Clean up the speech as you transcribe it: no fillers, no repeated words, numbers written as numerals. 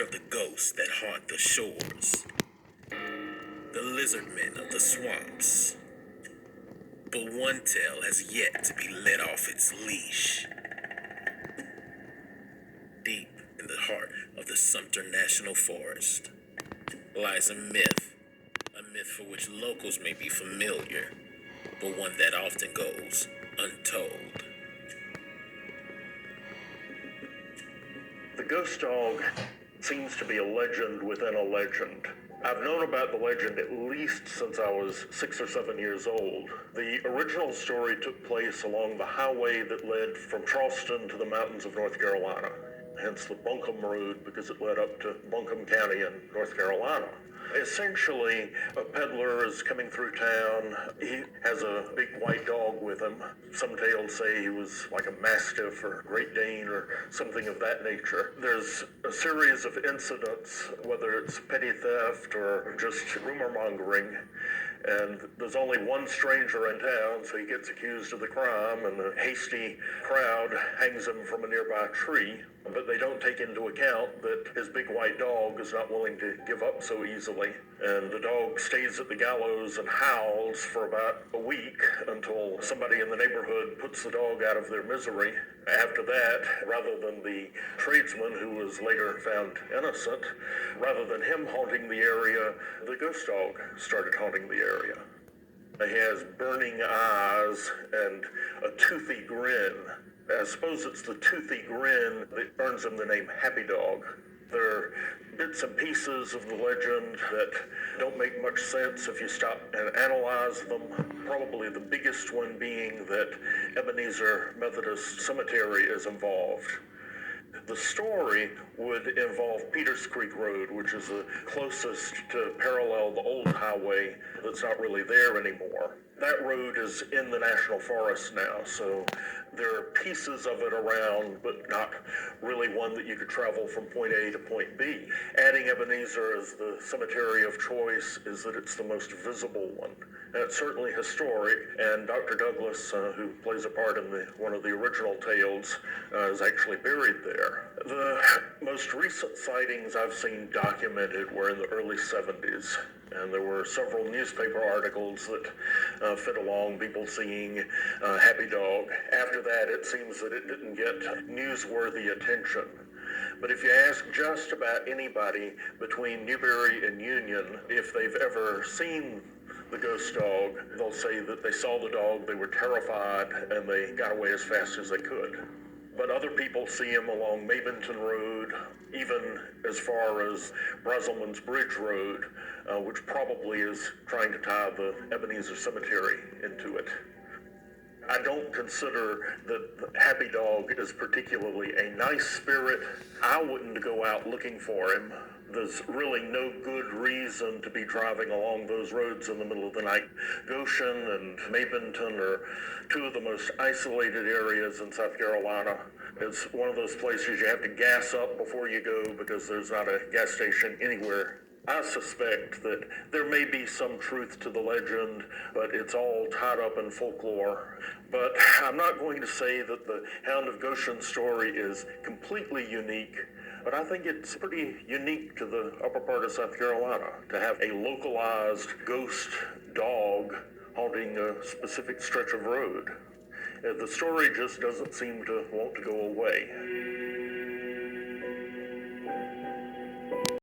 of the ghosts that haunt the shores, the lizard men of the swamps. But one tale has yet to be let off its leash. Deep in the heart of the Sumter National Forest lies a myth for which locals may be familiar, but one that often goes untold. The ghost dog seems to be a legend within a legend. I've known about the legend at least since I was 6 or 7 years old. The original story took place along the highway that led from Charleston to the mountains of North Carolina, hence the Buncombe Road, because it led up to Buncombe County in North Carolina. Essentially, a peddler is coming through town. He has a big white dog with him. Some tales say he was like a Mastiff or Great Dane or something of that nature. There's a series of incidents, whether it's petty theft or just rumor mongering, and there's only one stranger in town, so he gets accused of the crime, and the hasty crowd hangs him from a nearby tree. But they don't take into account that his big white dog is not willing to give up so easily. And the dog stays at the gallows and howls for about a week until somebody in the neighborhood puts the dog out of their misery. After that, rather than the tradesman who was later found innocent, rather than him haunting the area, the ghost dog started haunting the area. He has burning eyes and a toothy grin. I suppose it's the toothy grin that earns him the name Happy Dog. There are bits and pieces of the legend that don't make much sense if you stop and analyze them. Probably the biggest one being that Ebenezer Methodist Cemetery is involved. The story would involve Peters Creek Road, which is the closest to parallel the old highway that's not really there anymore. That road is in the National Forest now, so there are pieces of it around, but not really one that you could travel from point A to point B. Adding Ebenezer as the cemetery of choice is that it's the most visible one. And it's certainly historic, and Dr. Douglas, who plays a part in one of the original tales, is actually buried there. The most recent sightings I've seen documented were in the early 70s, and there were several newspaper articles that fit along people seeing Happy Dog. After that, it seems that it didn't get newsworthy attention. But if you ask just about anybody between Newberry and Union if they've ever seen the ghost dog, they'll say that they saw the dog, they were terrified, and they got away as fast as they could. But other people see him along Mabington Road, even as far as Brazelman's Bridge Road, which probably is trying to tie the Ebenezer Cemetery into it. I don't consider that Happy Dog is particularly a nice spirit. I wouldn't go out looking for him. There's really no good reason to be driving along those roads in the middle of the night. Goshen and Mabington are two of the most isolated areas in South Carolina. It's one of those places you have to gas up before you go because there's not a gas station anywhere. I suspect that there may be some truth to the legend, but it's all tied up in folklore. But I'm not going to say that the Hound of Goshen story is completely unique, but I think it's pretty unique to the upper part of South Carolina to have a localized ghost dog haunting a specific stretch of road. The story just doesn't seem to want to go away.